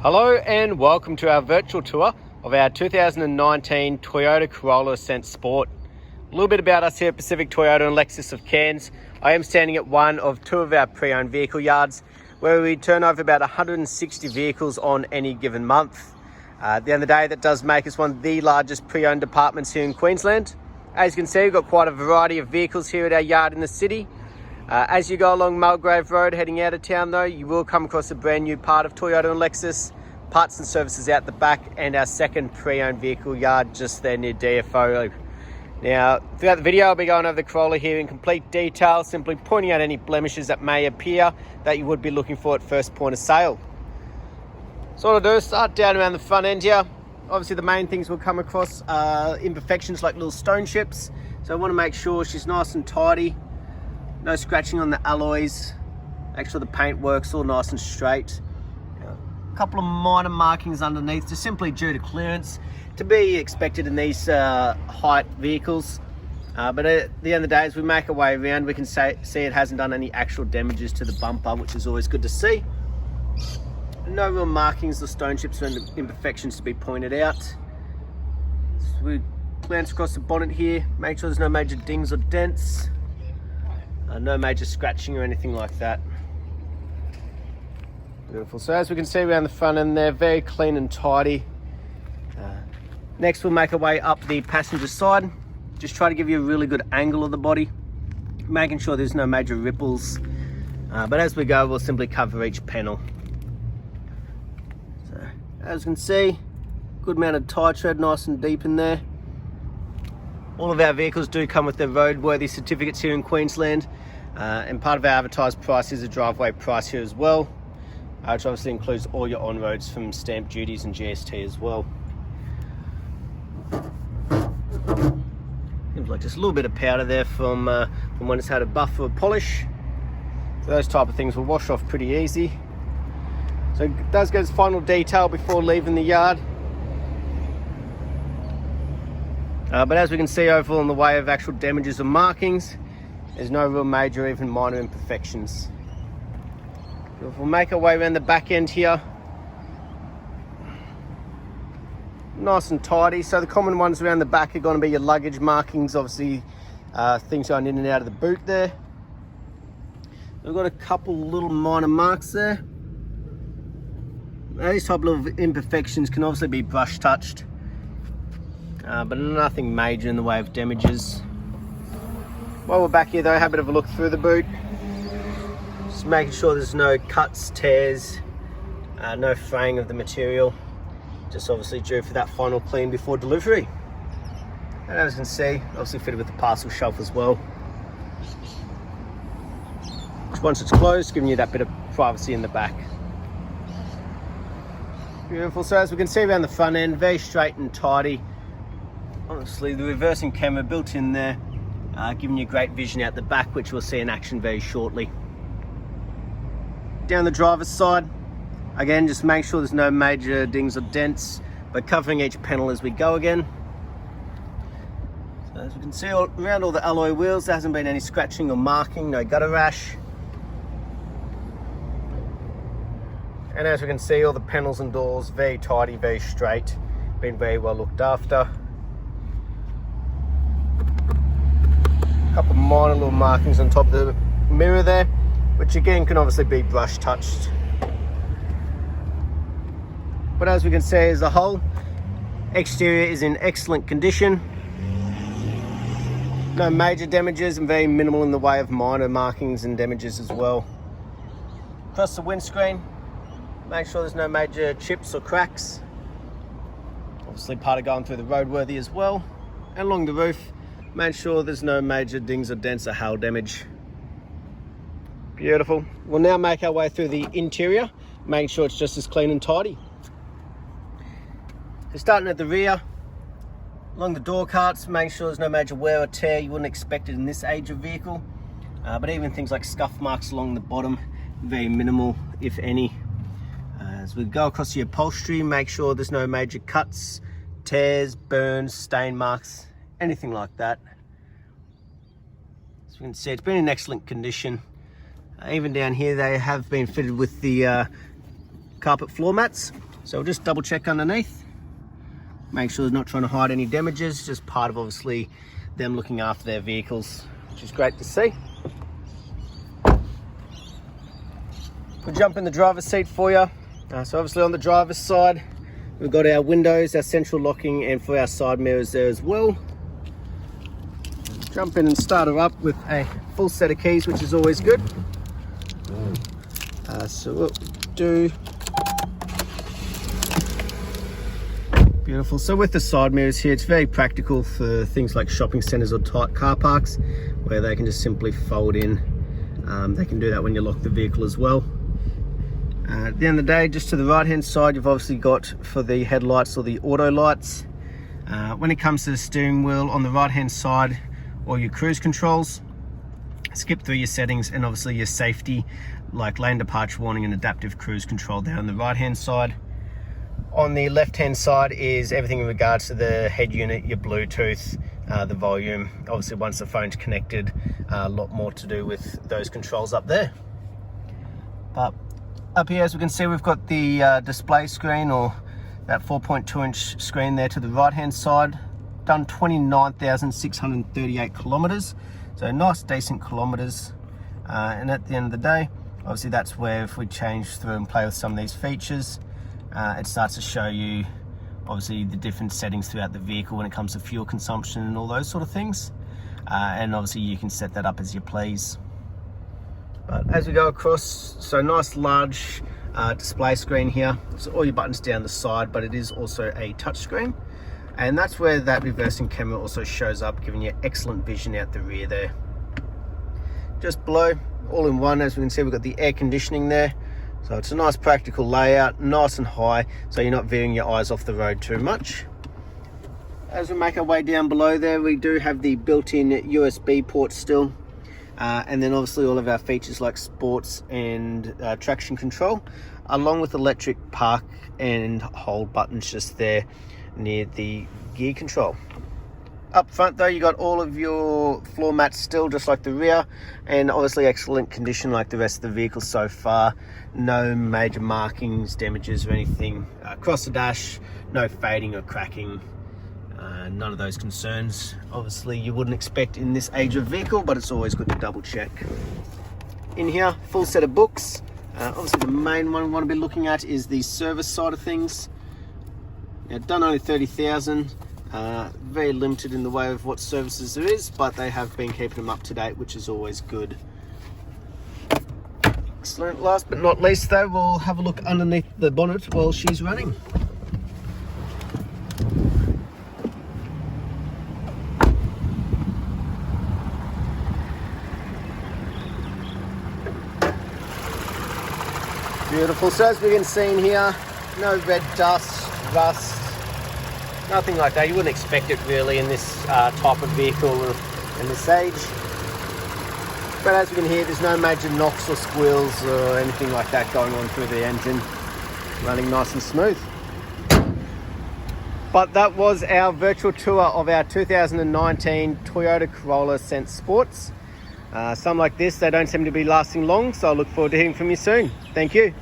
Hello and welcome to our virtual tour of our 2019 Toyota Corolla Ascent Sport. A little bit about us here at Pacific Toyota and Lexus of Cairns. I am standing at one of two of our pre-owned vehicle yards where we turn over about 160 vehicles on any given month. At the end of the day, that does make us one of the largest pre-owned departments here in Queensland. As you can see, we've got quite a variety of vehicles here at our yard in the city. As you go along Mulgrave Road heading out of town though, you will come across a brand new part of Toyota and Lexus, parts and services out the back, and our second pre-owned vehicle yard just there near DFO. Now, throughout the video, I'll be going over the Corolla here in complete detail, simply pointing out any blemishes that may appear that you would be looking for at first point of sale. So what I'll do is start down around the front end here. Obviously the main things we'll come across are imperfections like little stone chips. So I want to make sure she's nice and tidy. No scratching on the alloys. Make sure the paint works all nice and straight. A couple of minor markings underneath, just simply due to clearance, to be expected in these height vehicles. But at the end of the day, as we make our way around, we can see it hasn't done any actual damages to the bumper, which is always good to see. No real markings or stone chips or imperfections to be pointed out. So we glance across the bonnet here, make sure there's no major dings or dents. No major scratching or anything like that. Beautiful. So as we can see around the front end there, very clean and tidy. Next we'll make our way up the passenger side. Just try to give you a really good angle of the body, making sure there's no major ripples. But as we go, we'll simply cover each panel. So as you can see, good amount of tire tread, nice and deep in there. All of our vehicles do come with their roadworthy certificates here in Queensland, and part of our advertised price is a driveway price here as well, which obviously includes all your on-roads from stamp duties and GST as well. Seems like just a little bit of powder there from when it's had a buff or polish. So those type of things will wash off pretty easy. So it does go to final detail before leaving the yard. But as we can see overall in the way of actual damages or markings, there's no real major, even minor imperfections. So if we'll make our way around the back end here, nice and tidy. So the common ones around the back are going to be your luggage markings, obviously things going in and out of the boot there. We've got a couple little minor marks there. These type of imperfections can obviously be brush touched. But nothing major in the way of damages. While we're back here though, have a bit of a look through the boot. Just making sure there's no cuts, tears, no fraying of the material. Just obviously due for that final clean before delivery. And as you can see, obviously fitted with the parcel shelf as well. Once it's closed, giving you that bit of privacy in the back. Beautiful. So as we can see around the front end, very straight and tidy. Honestly, the reversing camera built in there, giving you great vision out the back, which we'll see in action very shortly. Down the driver's side, again, just make sure there's no major dings or dents, but covering each panel as we go again. So as we can see around all the alloy wheels, there hasn't been any scratching or marking, no gutter rash. And as we can see, all the panels and doors, very tidy, very straight, been very well looked after. Couple minor little markings on top of the mirror there, which again can obviously be brush touched. But as we can see as a whole, exterior is in excellent condition. No major damages and very minimal in the way of minor markings and damages as well. Across the windscreen, make sure there's no major chips or cracks. Obviously part of going through the roadworthy as well. And along the roof, make sure there's no major dings or dents or hail damage. Beautiful. We'll now make our way through the interior, making sure it's just as clean and tidy. So starting at the rear, along the door carts, make sure there's no major wear or tear you wouldn't expect it in this age of vehicle. But even things like scuff marks along the bottom, very minimal, if any. As we go across the upholstery, make sure there's no major cuts, tears, burns, stain marks, anything like that. As you can see, it's been in excellent condition. Even down here, they have been fitted with the carpet floor mats, So we'll just double check underneath, make sure they're not trying to hide any damages, just part of obviously them looking after their vehicles, which is great to see. We'll jump in the driver's seat for you. So obviously on the driver's side, we've got our windows, our central locking, and for our side mirrors there as well. Jump in and start her up with a full set of keys, which is always good. So what we do, beautiful. So with the side mirrors here, it's very practical for things like shopping centres or tight car parks, where they can just simply fold in. They can do that when you lock the vehicle as well. At the end of the day, just to the right hand side, you've obviously got for the headlights or the auto lights. When it comes to the steering wheel, on the right hand side, all your cruise controls. Skip through your settings and obviously your safety, like lane departure warning and adaptive cruise control there on the right hand side. On the left hand side is everything in regards to the head unit, your Bluetooth, the volume. Obviously once the phone's connected, a lot more to do with those controls up there. But up here, as we can see, we've got the display screen, or that 4.2-inch screen there to the right hand side. Done 29,638 kilometers, so nice decent kilometers. And at the end of the day, obviously that's where if we change through and play with some of these features, it starts to show you obviously the different settings throughout the vehicle when it comes to fuel consumption and all those sort of things. And obviously you can set that up as you please. But as we go across, so nice large display screen here. So all your buttons down the side, but it is also a touch screen. And that's where that reversing camera also shows up, giving you excellent vision out the rear there. Just below, all in one, as we can see, we've got the air conditioning there. So it's a nice practical layout, nice and high, so you're not veering your eyes off the road too much. As we make our way down below there, we do have the built-in USB port still. And then obviously all of our features like sports and traction control, along with electric park and hold buttons just there near the gear control. Up front though, you got all of your floor mats still, just like the rear, and obviously excellent condition like the rest of the vehicle so far. No major markings, damages or anything. Across the dash, no fading or cracking. None of those concerns. Obviously you wouldn't expect in this age of vehicle, but it's always good to double check. In here, full set of books. Obviously the main one we want to be looking at is the service side of things. Now, done only 30,000, very limited in the way of what services there is, but they have been keeping them up to date, which is always good. Excellent. Last but not least though, we'll have a look underneath the bonnet while she's running. Beautiful. So as we can see in here, no red dust, rust, nothing like that. You wouldn't expect it really in this type of vehicle in this age. But as we can hear, there's no major knocks or squeals or anything like that going on through the engine. Running nice and smooth. But that was our virtual tour of our 2019 Toyota Corolla Ascent Sports. Some like this, they don't seem to be lasting long, so I look forward to hearing from you soon. Thank you.